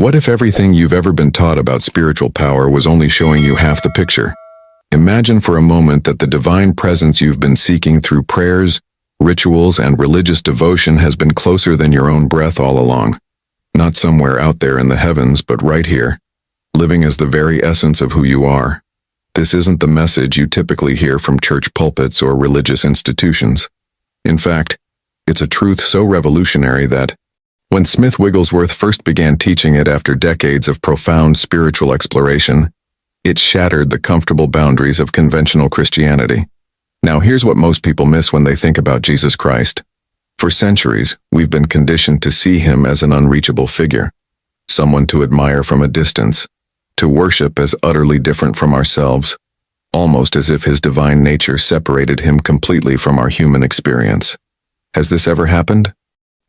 What if everything you've ever been taught about spiritual power was only showing you half the picture? Imagine for a moment that the divine presence you've been seeking through prayers, rituals, and religious devotion has been closer than your own breath all along. Not somewhere out there in the heavens, but right here, living as the very essence of who you are. This isn't the message you typically hear from church pulpits or religious institutions. In fact, it's a truth so revolutionary that, when Smith Wigglesworth first began teaching it after decades of profound spiritual exploration, it shattered the comfortable boundaries of conventional Christianity. Now here's what most people miss when they think about Jesus Christ. For centuries, we've been conditioned to see him as an unreachable figure, someone to admire from a distance, to worship as utterly different from ourselves, almost as if his divine nature separated him completely from our human experience. Has this ever happened?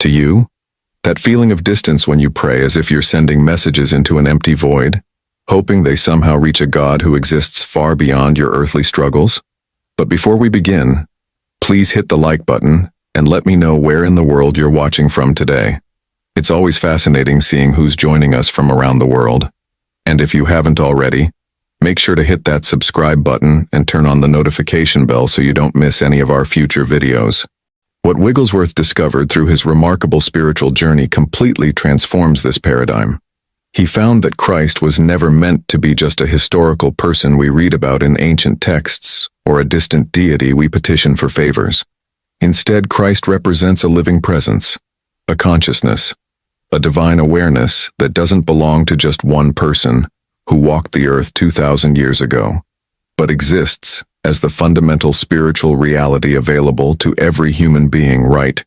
To you? That feeling of distance when you pray as if you're sending messages into an empty void, hoping they somehow reach a God who exists far beyond your earthly struggles? But before we begin, please hit the like button and let me know where in the world you're watching from today. It's always fascinating seeing who's joining us from around the world. And if you haven't already, make sure to hit that subscribe button and turn on the notification bell so you don't miss any of our future videos. What Wigglesworth discovered through his remarkable spiritual journey completely transforms this paradigm. He found that Christ was never meant to be just a historical person we read about in ancient texts or a distant deity we petition for favors. Instead, Christ represents a living presence, a consciousness, a divine awareness that doesn't belong to just one person who walked the earth 2,000 years ago, but exists as the fundamental spiritual reality available to every human being right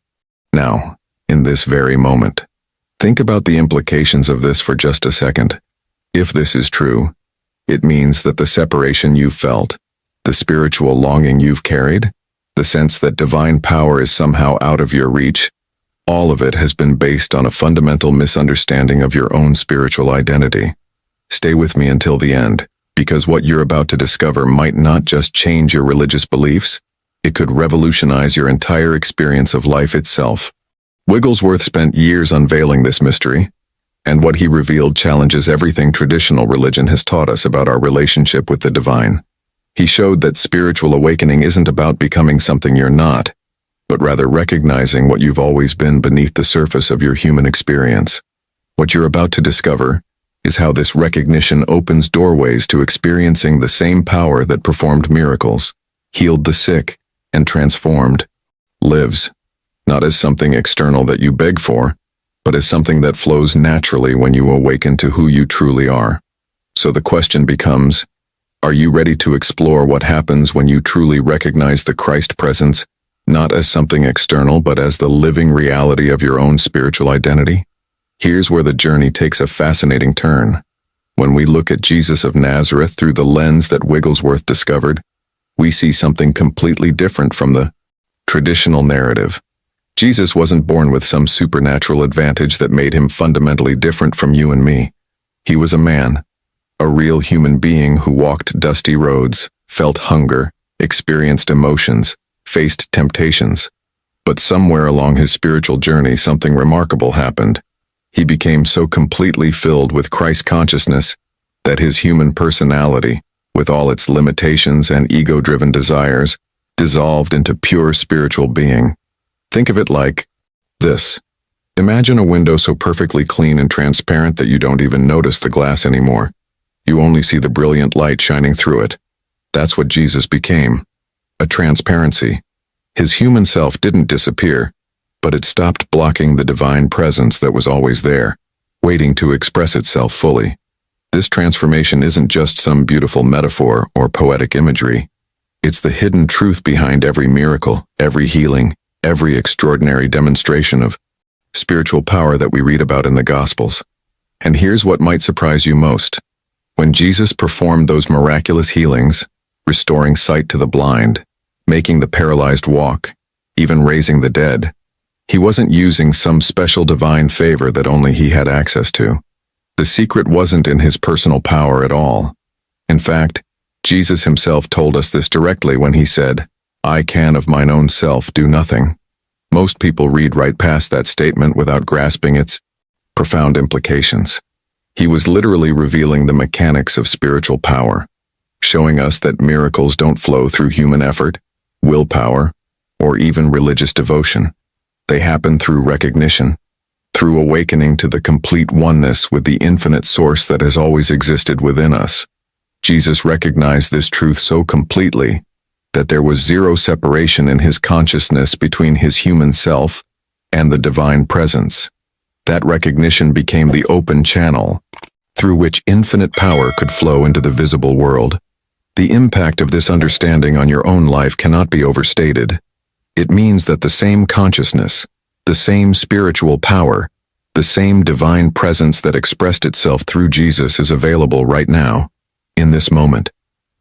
now, in this very moment. Think about the implications of this for just a second. If this is true, it means that the separation you've felt, the spiritual longing you've carried, the sense that divine power is somehow out of your reach, all of it has been based on a fundamental misunderstanding of your own spiritual identity. Stay with me until the end, because what you're about to discover might not just change your religious beliefs, it could revolutionize your entire experience of life itself. Wigglesworth spent years unveiling this mystery, and what he revealed challenges everything traditional religion has taught us about our relationship with the divine. He showed that spiritual awakening isn't about becoming something you're not, but rather recognizing what you've always been beneath the surface of your human experience. What you're about to discover is how this recognition opens doorways to experiencing the same power that performed miracles, healed the sick, and transformed lives, not as something external that you beg for, but as something that flows naturally when you awaken to who you truly are. So the question becomes, are you ready to explore what happens when you truly recognize the Christ presence, not as something external, but as the living reality of your own spiritual identity? Here's where the journey takes a fascinating turn. When we look at Jesus of Nazareth through the lens that Wigglesworth discovered, we see something completely different from the traditional narrative. Jesus wasn't born with some supernatural advantage that made him fundamentally different from you and me. He was a man, a real human being who walked dusty roads, felt hunger, experienced emotions, faced temptations. But somewhere along his spiritual journey, something remarkable happened. He became so completely filled with Christ consciousness that his human personality, with all its limitations and ego-driven desires, dissolved into pure spiritual being. Think of it like this. Imagine a window so perfectly clean and transparent that you don't even notice the glass anymore. You only see the brilliant light shining through it. That's what Jesus became. A transparency. His human self didn't disappear, but it stopped blocking the divine presence that was always there, waiting to express itself fully. This transformation isn't just some beautiful metaphor or poetic imagery. It's the hidden truth behind every miracle, every healing, every extraordinary demonstration of spiritual power that we read about in the Gospels. And here's what might surprise you most. When Jesus performed those miraculous healings, restoring sight to the blind, making the paralyzed walk, even raising the dead, he wasn't using some special divine favor that only he had access to. The secret wasn't in his personal power at all. In fact, Jesus himself told us this directly when he said, "I can of mine own self do nothing." Most people read right past that statement without grasping its profound implications. He was literally revealing the mechanics of spiritual power, showing us that miracles don't flow through human effort, willpower, or even religious devotion. They happen through recognition, through awakening to the complete oneness with the infinite source that has always existed within us. Jesus recognized this truth so completely that there was zero separation in his consciousness between his human self and the divine presence. That recognition became the open channel through which infinite power could flow into the visible world. The impact of this understanding on your own life cannot be overstated. It means that the same consciousness, the same spiritual power, the same divine presence that expressed itself through Jesus is available right now, in this moment,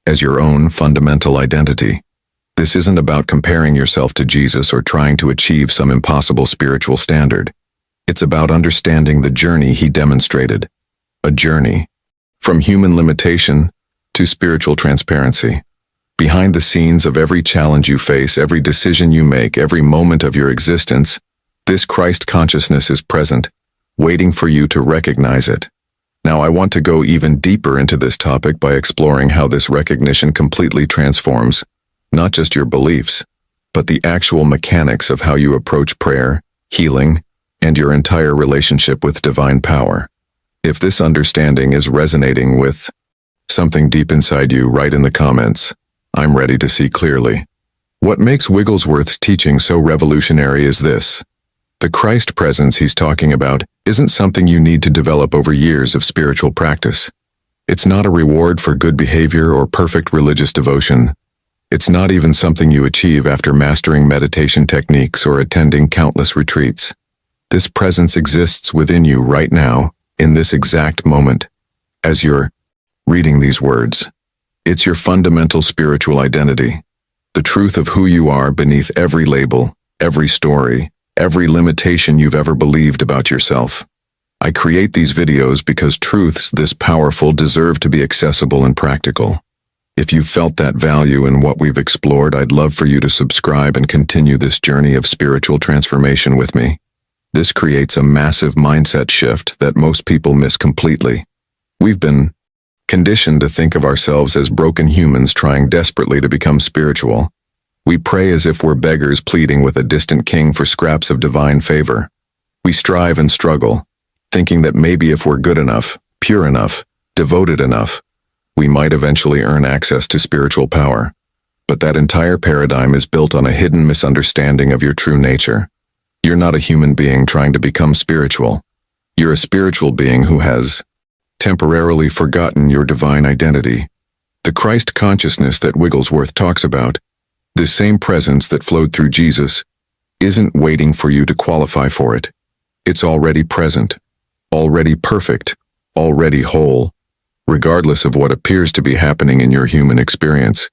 as your own fundamental identity. This isn't about comparing yourself to Jesus or trying to achieve some impossible spiritual standard. It's about understanding the journey he demonstrated. A journey from human limitation to spiritual transparency. Behind the scenes of every challenge you face, every decision you make, every moment of your existence, this Christ consciousness is present, waiting for you to recognize it. Now, I want to go even deeper into this topic by exploring how this recognition completely transforms not just your beliefs, but the actual mechanics of how you approach prayer, healing, and your entire relationship with divine power. If this understanding is resonating with something deep inside you, write in the comments, "I'm ready to see clearly." What makes Wigglesworth's teaching so revolutionary is this. The Christ presence he's talking about isn't something you need to develop over years of spiritual practice. It's not a reward for good behavior or perfect religious devotion. It's not even something you achieve after mastering meditation techniques or attending countless retreats. This presence exists within you right now, in this exact moment, as you're reading these words. It's your fundamental spiritual identity, the truth of who you are beneath every label, every story, every limitation you've ever believed about yourself. I create these videos because truths this powerful deserve to be accessible and practical. If you've felt that value in what we've explored, I'd love for you to subscribe and continue this journey of spiritual transformation with me. This creates a massive mindset shift that most people miss completely. We've been conditioned to think of ourselves as broken humans trying desperately to become spiritual. We pray as if we're beggars pleading with a distant king for scraps of divine favor. We strive and struggle, thinking that maybe if we're good enough, pure enough, devoted enough, we might eventually earn access to spiritual power. But that entire paradigm is built on a hidden misunderstanding of your true nature. You're not a human being trying to become spiritual. You're a spiritual being who has temporarily forgotten your divine identity. The Christ consciousness that Wigglesworth talks about, this same presence that flowed through Jesus, isn't waiting for you to qualify for it. It's already present, already perfect, already whole, regardless of what appears to be happening in your human experience.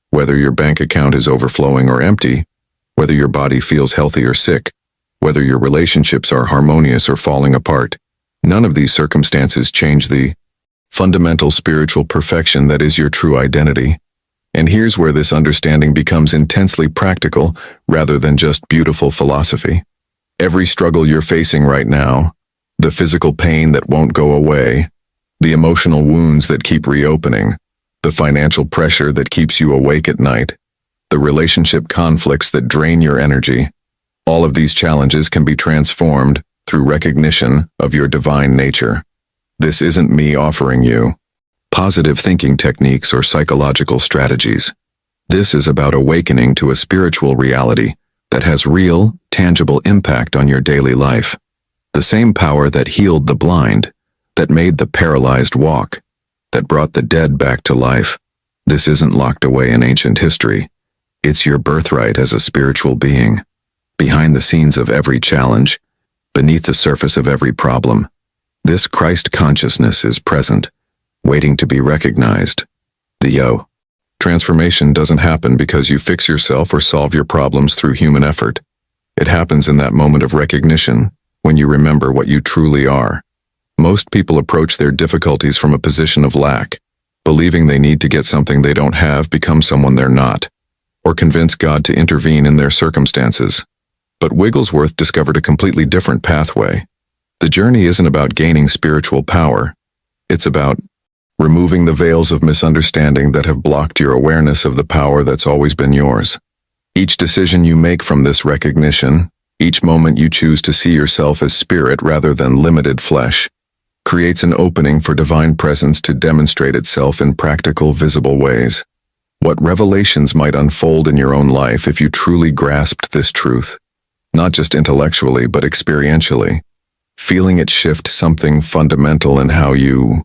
Whether your bank account is overflowing or empty, whether your body feels healthy or sick, whether your relationships are harmonious or falling apart, none of these circumstances change the fundamental spiritual perfection that is your true identity. And here's where this understanding becomes intensely practical rather than just beautiful philosophy. Every struggle you're facing right now, the physical pain that won't go away, the emotional wounds that keep reopening, the financial pressure that keeps you awake at night, the relationship conflicts that drain your energy, all of these challenges can be transformed through recognition of your divine nature. This isn't me offering you positive thinking techniques or psychological strategies. This is about awakening to a spiritual reality that has real, tangible impact on your daily life. The same power that healed the blind, that made the paralyzed walk, that brought the dead back to life. This isn't locked away in ancient history. It's your birthright as a spiritual being. Behind the scenes of every challenge, beneath the surface of every problem, this Christ consciousness is present, waiting to be recognized. The transformation doesn't happen because you fix yourself or solve your problems through human effort. It happens in that moment of recognition, when you remember what you truly are. Most people approach their difficulties from a position of lack, believing they need to get something they don't have, become someone they're not, or convince God to intervene in their circumstances. But Wigglesworth discovered a completely different pathway. The journey isn't about gaining spiritual power. It's about removing the veils of misunderstanding that have blocked your awareness of the power that's always been yours. Each decision you make from this recognition, each moment you choose to see yourself as spirit rather than limited flesh, creates an opening for divine presence to demonstrate itself in practical, visible ways. What revelations might unfold in your own life if you truly grasped this truth, not just intellectually but experientially, feeling it shift something fundamental in how you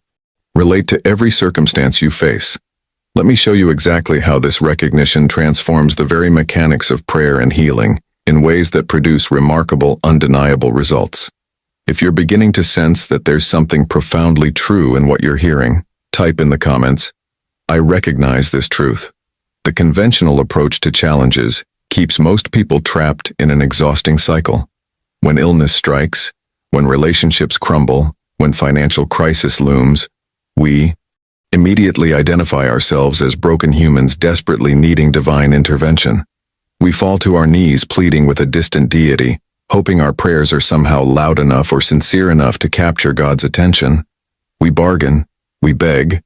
relate to every circumstance you face. Let me show you exactly how this recognition transforms the very mechanics of prayer and healing in ways that produce remarkable, undeniable results. If you're beginning to sense that there's something profoundly true in what you're hearing, type in the comments, "I recognize this truth." The conventional approach to challenges keeps most people trapped in an exhausting cycle. When illness strikes, when relationships crumble, when financial crisis looms, we immediately identify ourselves as broken humans desperately needing divine intervention. We fall to our knees pleading with a distant deity, hoping our prayers are somehow loud enough or sincere enough to capture God's attention. We bargain, we beg,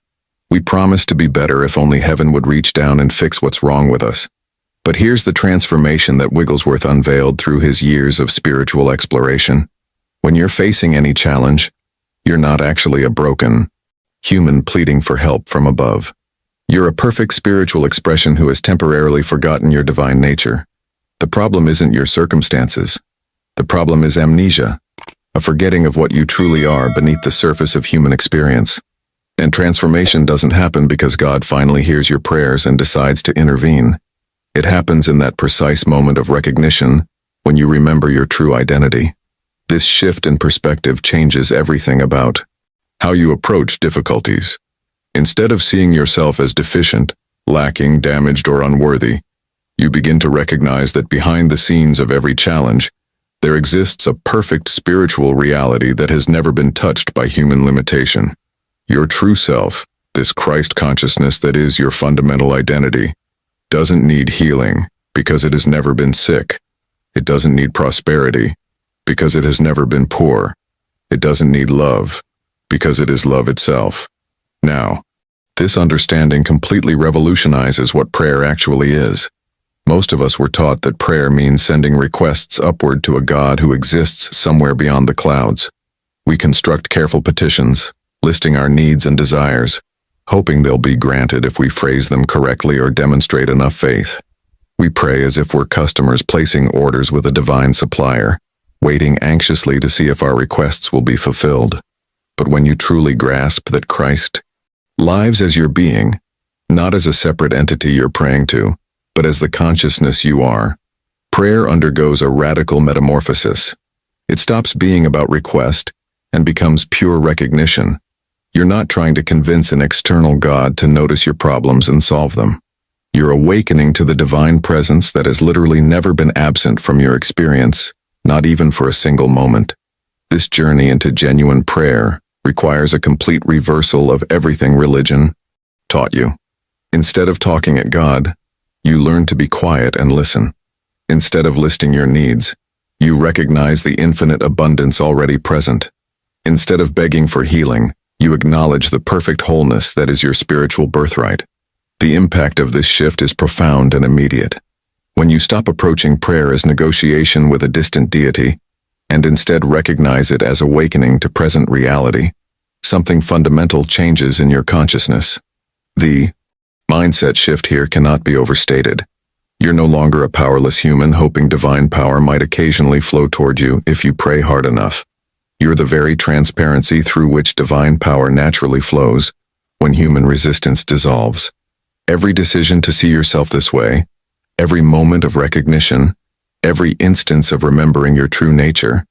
we promise to be better if only heaven would reach down and fix what's wrong with us. But here's the transformation that Wigglesworth unveiled through his years of spiritual exploration. When you're facing any challenge, you're not actually a broken human pleading for help from above. You're a perfect spiritual expression who has temporarily forgotten your divine nature. The problem isn't your circumstances. The problem is amnesia, a forgetting of what you truly are beneath the surface of human experience. And transformation doesn't happen because God finally hears your prayers and decides to intervene. It happens in that precise moment of recognition when you remember your true identity. This shift in perspective changes everything about how you approach difficulties. Instead of seeing yourself as deficient, lacking, damaged, or unworthy, you begin to recognize that behind the scenes of every challenge, there exists a perfect spiritual reality that has never been touched by human limitation. Your true self, this Christ consciousness that is your fundamental identity, doesn't need healing because it has never been sick. It doesn't need prosperity because it has never been poor. It doesn't need love because it is love itself. Now, this understanding completely revolutionizes what prayer actually is. Most of us were taught that prayer means sending requests upward to a God who exists somewhere beyond the clouds. We construct careful petitions, listing our needs and desires, hoping they'll be granted if we phrase them correctly or demonstrate enough faith. We pray as if we're customers placing orders with a divine supplier, waiting anxiously to see if our requests will be fulfilled. But when you truly grasp that Christ lives as your being, not as a separate entity you're praying to, but as the consciousness you are, prayer undergoes a radical metamorphosis. It stops being about request and becomes pure recognition. You're not trying to convince an external God to notice your problems and solve them. You're awakening to the divine presence that has literally never been absent from your experience, not even for a single moment. This journey into genuine prayer requires a complete reversal of everything religion taught you. Instead of talking at God, you learn to be quiet and listen. Instead of listing your needs, you recognize the infinite abundance already present. Instead of begging for healing, you acknowledge the perfect wholeness that is your spiritual birthright. The impact of this shift is profound and immediate. When you stop approaching prayer as negotiation with a distant deity, and instead recognize it as awakening to present reality, something fundamental changes in your consciousness. The mindset shift here cannot be overstated. You're no longer a powerless human hoping divine power might occasionally flow toward you if you pray hard enough. You're the very transparency through which divine power naturally flows when human resistance dissolves. Every decision to see yourself this way, every moment of recognition, every instance of remembering your true nature,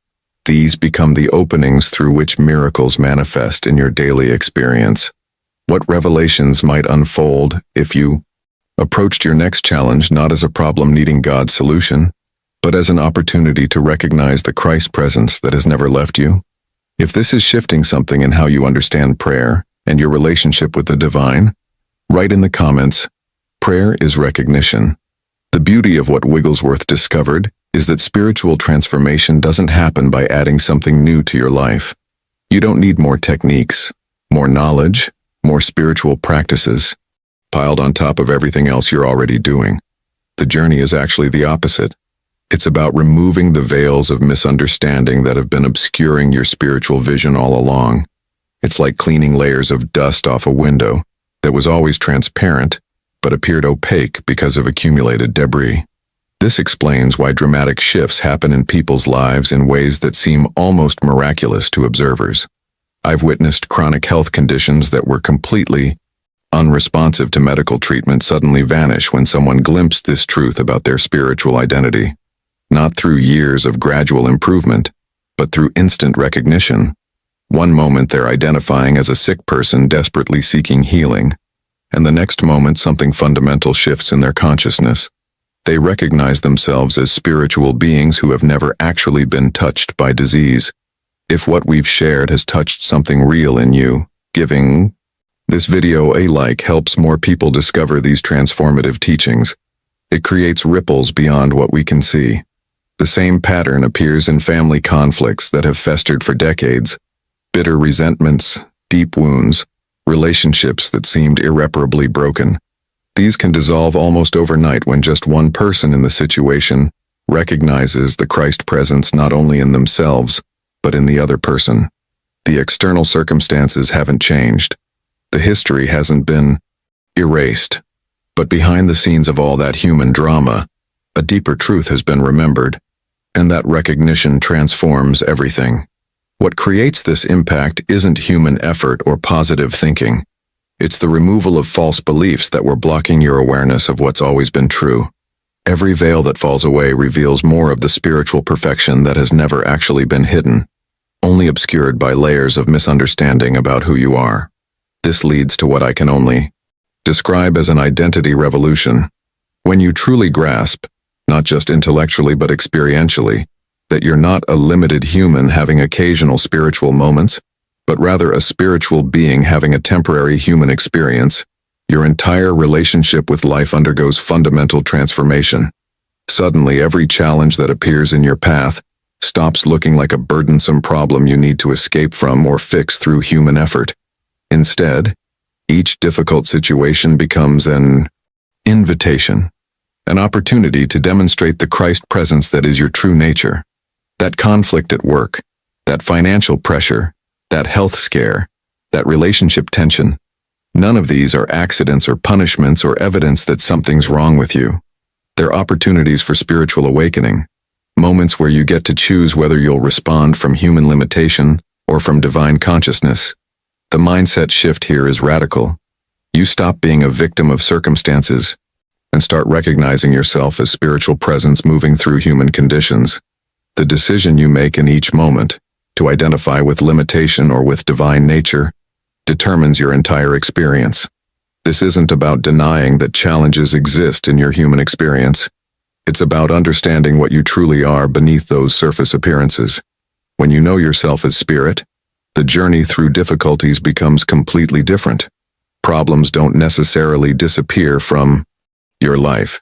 these become the openings through which miracles manifest in your daily experience. What revelations might unfold if you approached your next challenge not as a problem needing God's solution, but as an opportunity to recognize the Christ presence that has never left you? If this is shifting something in how you understand prayer and your relationship with the divine, write in the comments, "Prayer is recognition." The beauty of what Wigglesworth discovered is that spiritual transformation doesn't happen by adding something new to your life. You don't need more techniques, more knowledge, more spiritual practices, piled on top of everything else you're already doing. The journey is actually the opposite. It's about removing the veils of misunderstanding that have been obscuring your spiritual vision all along. It's like cleaning layers of dust off a window that was always transparent, but appeared opaque because of accumulated debris. This explains why dramatic shifts happen in people's lives in ways that seem almost miraculous to observers. I've witnessed chronic health conditions that were completely unresponsive to medical treatment suddenly vanish when someone glimpsed this truth about their spiritual identity. Not through years of gradual improvement, but through instant recognition. One moment they're identifying as a sick person desperately seeking healing, and the next moment something fundamental shifts in their consciousness. They recognize themselves as spiritual beings who have never actually been touched by disease. If what we've shared has touched something real in you, giving this video a like helps more people discover these transformative teachings. It creates ripples beyond what we can see. The same pattern appears in family conflicts that have festered for decades. Bitter resentments, deep wounds, relationships that seemed irreparably broken. These can dissolve almost overnight when just one person in the situation recognizes the Christ presence not only in themselves, but in the other person. The external circumstances haven't changed. The history hasn't been erased. But behind the scenes of all that human drama, a deeper truth has been remembered, and that recognition transforms everything. What creates this impact isn't human effort or positive thinking. It's the removal of false beliefs that were blocking your awareness of what's always been true. Every veil that falls away reveals more of the spiritual perfection that has never actually been hidden, only obscured by layers of misunderstanding about who you are. This leads to what I can only describe as an identity revolution. When you truly grasp, not just intellectually but experientially, that you're not a limited human having occasional spiritual moments, but rather a spiritual being having a temporary human experience, your entire relationship with life undergoes fundamental transformation. Suddenly, every challenge that appears in your path stops looking like a burdensome problem you need to escape from or fix through human effort. Instead, each difficult situation becomes an invitation, an opportunity to demonstrate the Christ presence that is your true nature. That conflict at work, that financial pressure, that health scare, that relationship tension, none of these are accidents or punishments or evidence that something's wrong with you. They're opportunities for spiritual awakening, moments where you get to choose whether you'll respond from human limitation or from divine consciousness. The mindset shift here is radical. You stop being a victim of circumstances and start recognizing yourself as spiritual presence moving through human conditions. The decision you make in each moment, to identify with limitation or with divine nature, determines your entire experience. This isn't about denying that challenges exist in your human experience. It's about understanding what you truly are beneath those surface appearances. When you know yourself as spirit, the journey through difficulties becomes completely different. Problems don't necessarily disappear from your life,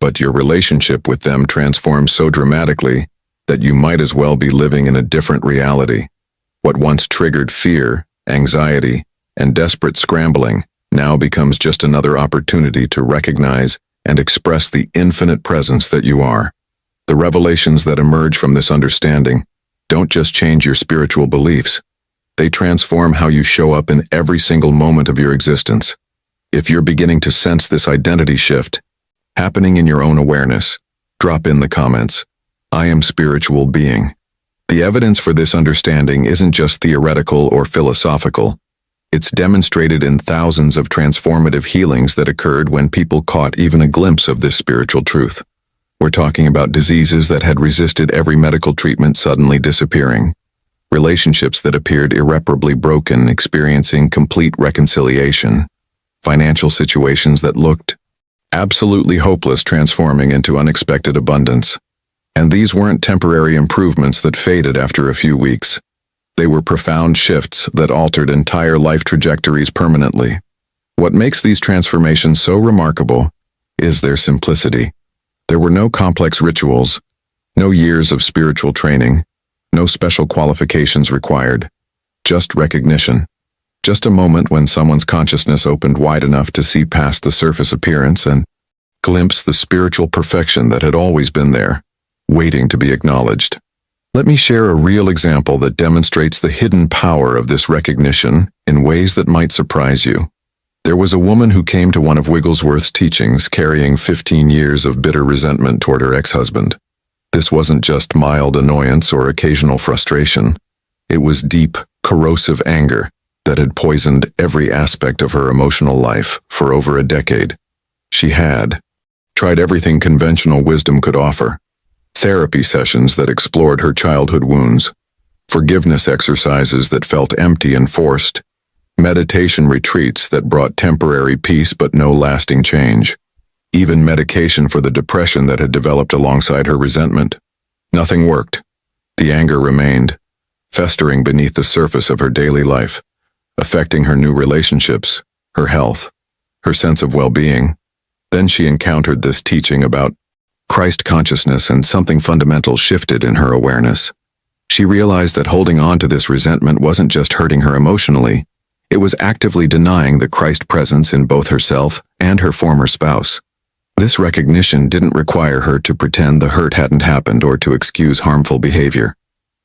but your relationship with them transforms so dramatically that you might as well be living in a different reality. What once triggered fear, anxiety, and desperate scrambling now becomes just another opportunity to recognize and express the infinite presence that you are. The revelations that emerge from this understanding don't just change your spiritual beliefs. They transform how you show up in every single moment of your existence. If you're beginning to sense this identity shift happening in your own awareness, drop in the comments. I am spiritual being. The evidence for this understanding isn't just theoretical or philosophical. It's demonstrated in thousands of transformative healings that occurred when people caught even a glimpse of this spiritual truth. We're talking about diseases that had resisted every medical treatment suddenly disappearing. Relationships that appeared irreparably broken, experiencing complete reconciliation. Financial situations that looked absolutely hopeless transforming into unexpected abundance. And these weren't temporary improvements that faded after a few weeks. They were profound shifts that altered entire life trajectories permanently. What makes these transformations so remarkable is their simplicity. There were no complex rituals, no years of spiritual training, no special qualifications required, just recognition. Just a moment when someone's consciousness opened wide enough to see past the surface appearance and glimpse the spiritual perfection that had always been there, waiting to be acknowledged. Let me share a real example that demonstrates the hidden power of this recognition in ways that might surprise you. There was a woman who came to one of Wigglesworth's teachings carrying 15 years of bitter resentment toward her ex-husband. This wasn't just mild annoyance or occasional frustration. It was deep, corrosive anger that had poisoned every aspect of her emotional life for over a decade. She had tried everything conventional wisdom could offer: therapy sessions that explored her childhood wounds, forgiveness exercises that felt empty and forced, meditation retreats that brought temporary peace but no lasting change, even medication for the depression that had developed alongside her resentment. Nothing worked. The anger remained, festering beneath the surface of her daily life, affecting her new relationships, her health, her sense of well-being. Then she encountered this teaching about Christ consciousness, and something fundamental shifted in her awareness. She realized that holding on to this resentment wasn't just hurting her emotionally, it was actively denying the Christ presence in both herself and her former spouse. This recognition didn't require her to pretend the hurt hadn't happened or to excuse harmful behavior.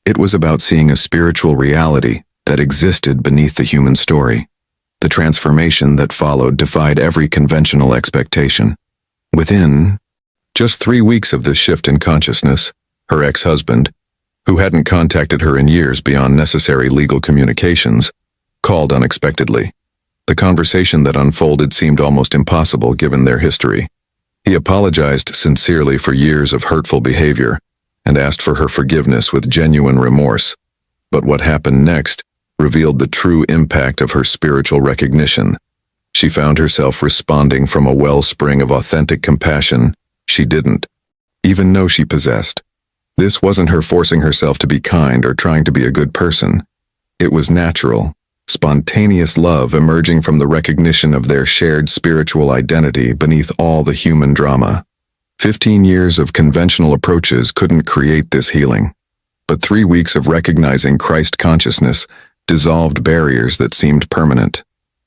It was about seeing a spiritual reality that existed beneath the human story. The transformation that followed defied every conventional expectation. Within just 3 weeks of this shift in consciousness, her ex-husband, who hadn't contacted her in years beyond necessary legal communications, called unexpectedly. The conversation that unfolded seemed almost impossible given their history. He apologized sincerely for years of hurtful behavior and asked for her forgiveness with genuine remorse. But what happened next revealed the true impact of her spiritual recognition. She found herself responding from a wellspring of authentic compassion she didn't even know she possessed. This wasn't her forcing herself to be kind or trying to be a good person. It was natural, spontaneous love emerging from the recognition of their shared spiritual identity beneath all the human drama. 15 years of conventional approaches couldn't create this healing, but 3 weeks of recognizing Christ consciousness dissolved barriers that seemed permanent.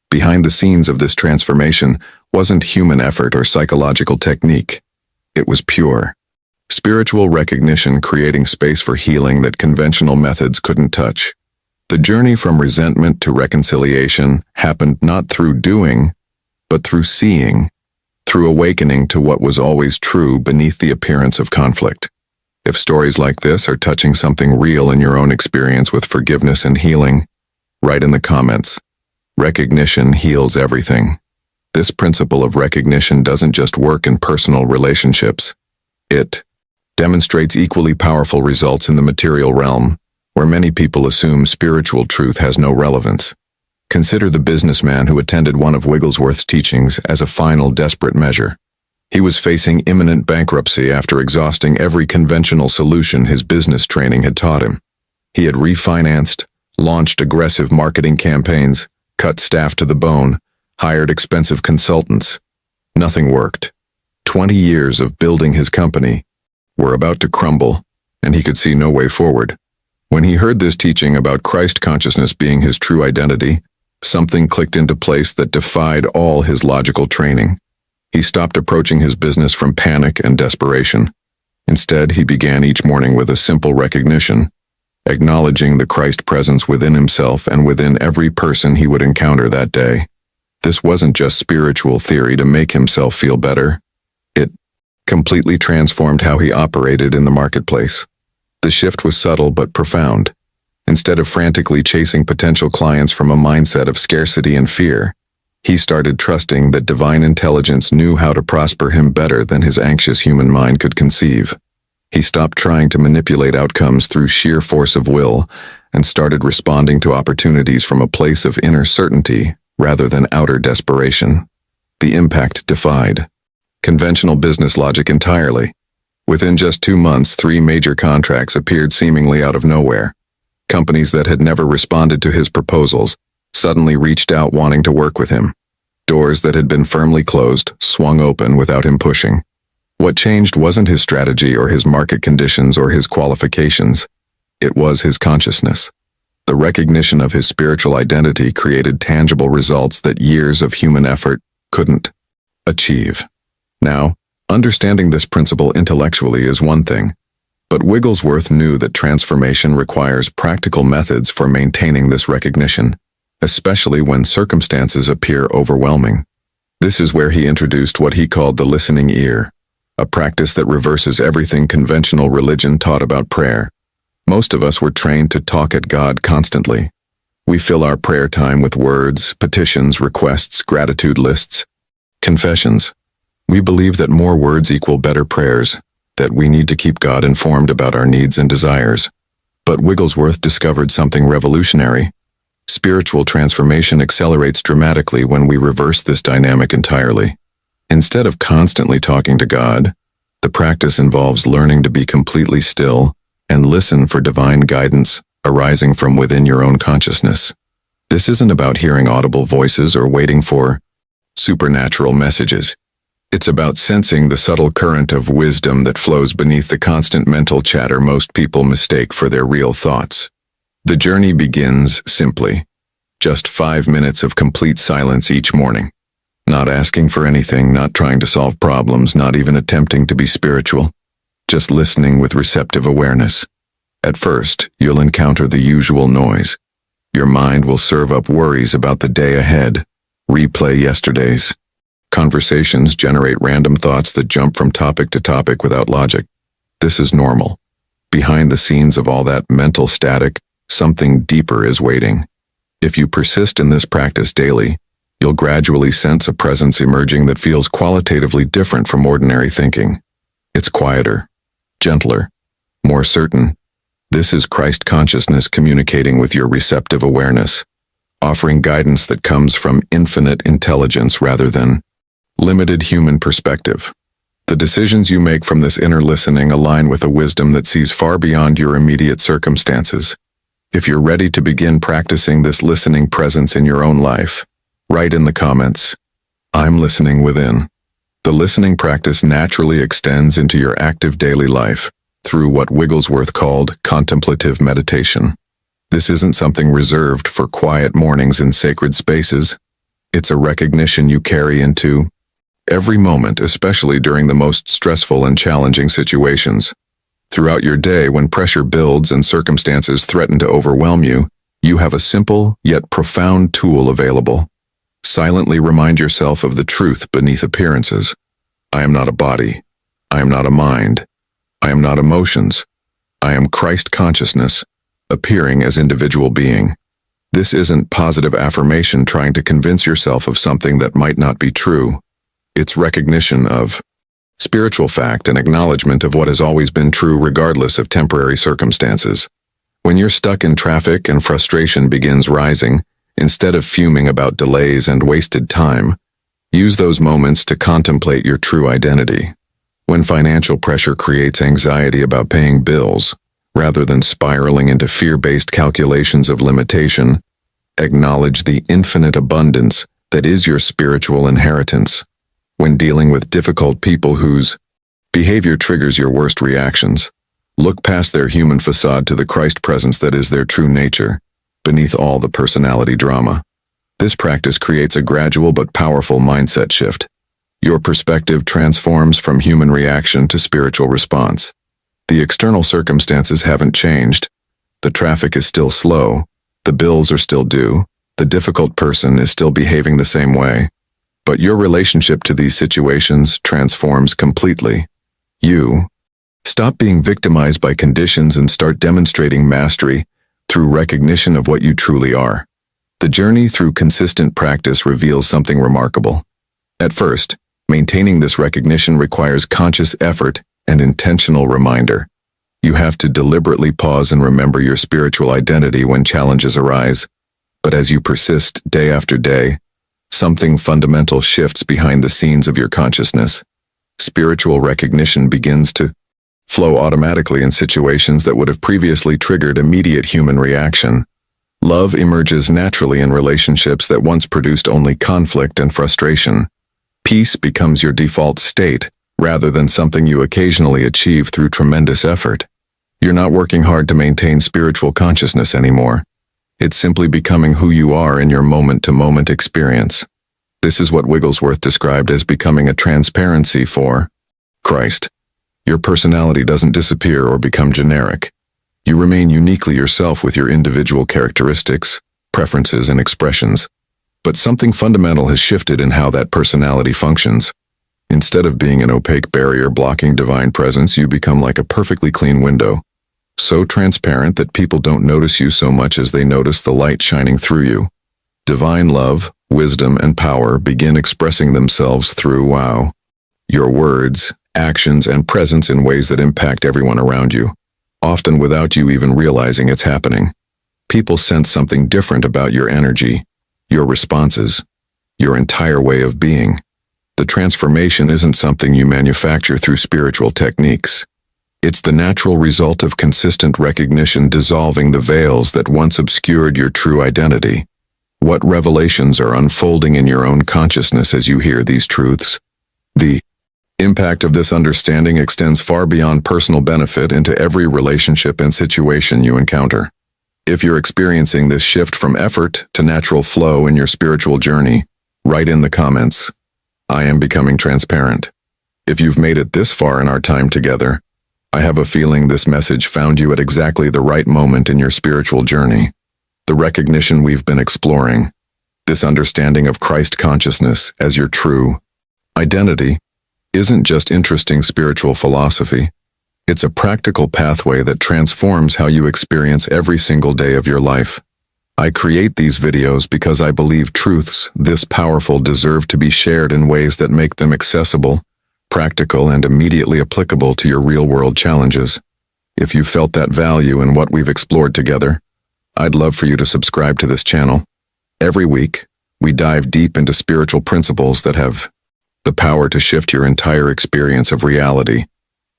Behind the scenes of this transformation wasn't human effort or psychological technique. It was pure spiritual recognition creating space for healing that conventional methods couldn't touch. The journey from resentment to reconciliation happened not through doing, but through seeing, through awakening to what was always true beneath the appearance of conflict. If stories like this are touching something real in your own experience with forgiveness and healing, write in the comments. Recognition heals everything. This principle of recognition doesn't just work in personal relationships. It demonstrates equally powerful results in the material realm, where many people assume spiritual truth has no relevance. Consider the businessman who attended one of Wigglesworth's teachings as a final desperate measure. He was facing imminent bankruptcy after exhausting every conventional solution his business training had taught him. He had refinanced, launched aggressive marketing campaigns, cut staff to the bone, hired expensive consultants. Nothing worked. 20 years of building his company were about to crumble, and he could see no way forward. When he heard this teaching about Christ consciousness being his true identity, something clicked into place that defied all his logical training. He stopped approaching his business from panic and desperation. Instead, he began each morning with a simple recognition, acknowledging the Christ presence within himself and within every person he would encounter that day. This wasn't just spiritual theory to make himself feel better. It completely transformed how he operated in the marketplace. The shift was subtle but profound. Instead of frantically chasing potential clients from a mindset of scarcity and fear, he started trusting that divine intelligence knew how to prosper him better than his anxious human mind could conceive. He stopped trying to manipulate outcomes through sheer force of will and started responding to opportunities from a place of inner certainty rather than outer desperation. The impact defied conventional business logic entirely. Within just 2 months, 3 major contracts appeared seemingly out of nowhere. Companies that had never responded to his proposals suddenly reached out wanting to work with him. Doors that had been firmly closed swung open without him pushing. What changed wasn't his strategy or his market conditions or his qualifications. It was his consciousness. The recognition of his spiritual identity created tangible results that years of human effort couldn't achieve. Now, understanding this principle intellectually is one thing, but Wigglesworth knew that transformation requires practical methods for maintaining this recognition, especially when circumstances appear overwhelming. This is where he introduced what he called the listening ear, a practice that reverses everything conventional religion taught about prayer. Most of us were trained to talk at God constantly. We fill our prayer time with words, petitions, requests, gratitude lists, confessions. We believe that more words equal better prayers, that we need to keep God informed about our needs and desires. But Wigglesworth discovered something revolutionary. Spiritual transformation accelerates dramatically when we reverse this dynamic entirely. Instead of constantly talking to God, the practice involves learning to be completely still and listen for divine guidance arising from within your own consciousness. This isn't about hearing audible voices or waiting for supernatural messages. It's about sensing the subtle current of wisdom that flows beneath the constant mental chatter most people mistake for their real thoughts. The journey begins simply. Just 5 minutes of complete silence each morning. Not asking for anything, not trying to solve problems, not even attempting to be spiritual. Just listening with receptive awareness. At first, you'll encounter the usual noise. Your mind will serve up worries about the day ahead, replay yesterday's. Conversations generate random thoughts that jump from topic to topic without logic. This is normal. Behind the scenes of all that mental static, something deeper is waiting. If you persist in this practice daily, you'll gradually sense a presence emerging that feels qualitatively different from ordinary thinking. It's quieter, gentler, more certain. This is Christ consciousness communicating with your receptive awareness, offering guidance that comes from infinite intelligence rather than limited human perspective. The decisions you make from this inner listening align with a wisdom that sees far beyond your immediate circumstances. If you're ready to begin practicing this listening presence in your own life, write in the comments, "I'm listening within." The listening practice naturally extends into your active daily life through what Wigglesworth called contemplative meditation. This isn't something reserved for quiet mornings in sacred spaces. It's a recognition you carry into every moment, especially during the most stressful and challenging situations. Throughout your day, when pressure builds and circumstances threaten to overwhelm you, you have a simple yet profound tool available. Silently remind yourself of the truth beneath appearances. I am not a body. I am not a mind. I am not emotions. I am Christ consciousness, appearing as individual being. This isn't positive affirmation trying to convince yourself of something that might not be true. It's recognition of spiritual fact and acknowledgement of what has always been true regardless of temporary circumstances. When you're stuck in traffic and frustration begins rising, instead of fuming about delays and wasted time, use those moments to contemplate your true identity. When financial pressure creates anxiety about paying bills, rather than spiraling into fear-based calculations of limitation, acknowledge the infinite abundance that is your spiritual inheritance. When dealing with difficult people whose behavior triggers your worst reactions, look past their human facade to the Christ presence that is their true nature, beneath all the personality drama. This practice creates a gradual but powerful mindset shift. Your perspective transforms from human reaction to spiritual response. The external circumstances haven't changed. The traffic is still slow. The bills are still due. The difficult person is still behaving the same way. But your relationship to these situations transforms completely. You stop being victimized by conditions and start demonstrating mastery through recognition of what you truly are. The journey through consistent practice reveals something remarkable. At first, maintaining this recognition requires conscious effort and intentional reminder. You have to deliberately pause and remember your spiritual identity when challenges arise. But as you persist day after day, something fundamental shifts behind the scenes of your consciousness. Spiritual recognition begins to flow automatically in situations that would have previously triggered immediate human reaction. Love emerges naturally in relationships that once produced only conflict and frustration. Peace becomes your default state, rather than something you occasionally achieve through tremendous effort. You're not working hard to maintain spiritual consciousness anymore. It's simply becoming who you are in your moment-to-moment experience. This is what Wigglesworth described as becoming a transparency for Christ. Your personality doesn't disappear or become generic. You remain uniquely yourself with your individual characteristics, preferences, and expressions. But something fundamental has shifted in how that personality functions. Instead of being an opaque barrier blocking divine presence, you become like a perfectly clean window. So transparent that people don't notice you so much as they notice the light shining through you. Divine love, wisdom, and power begin expressing themselves through your words, actions, and presence in ways that impact everyone around you, often without you even realizing it's happening. People sense something different about your energy, your responses, your entire way of being. The transformation isn't something you manufacture through spiritual techniques. It's the natural result of consistent recognition dissolving the veils that once obscured your true identity. What revelations are unfolding in your own consciousness as you hear these truths? The impact of this understanding extends far beyond personal benefit into every relationship and situation you encounter. If you're experiencing this shift from effort to natural flow in your spiritual journey, write in the comments, "I am becoming transparent." If you've made it this far in our time together, I have a feeling this message found you at exactly the right moment in your spiritual journey. The recognition we've been exploring, this understanding of Christ consciousness as your true identity, isn't just interesting spiritual philosophy. It's a practical pathway that transforms how you experience every single day of your life. I create these videos because I believe truths this powerful deserve to be shared in ways that make them accessible, practical, and immediately applicable to your real-world challenges. If you felt that value in what we've explored together, I'd love for you to subscribe to this channel. Every week, we dive deep into spiritual principles that have the power to shift your entire experience of reality,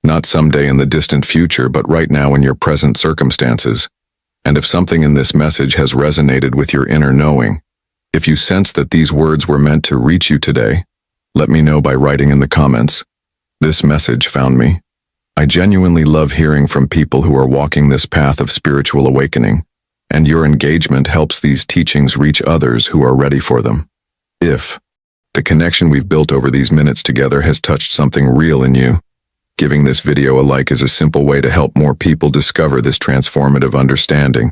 not someday in the distant future, but right now in your present circumstances. And if something in this message has resonated with your inner knowing, if you sense that these words were meant to reach you today, let me know by writing in the comments, "This message found me." I genuinely love hearing from people who are walking this path of spiritual awakening, and your engagement helps these teachings reach others who are ready for them. If the connection we've built over these minutes together has touched something real in you, giving this video a like is a simple way to help more people discover this transformative understanding.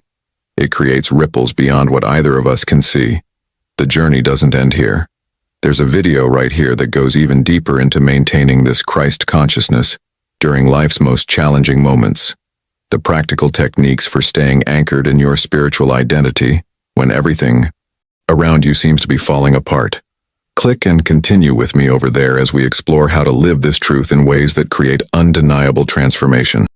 It creates ripples beyond what either of us can see. The journey doesn't end here. There's a video right here that goes even deeper into maintaining this Christ consciousness during life's most challenging moments. The practical techniques for staying anchored in your spiritual identity when everything around you seems to be falling apart. Click and continue with me over there as we explore how to live this truth in ways that create undeniable transformation.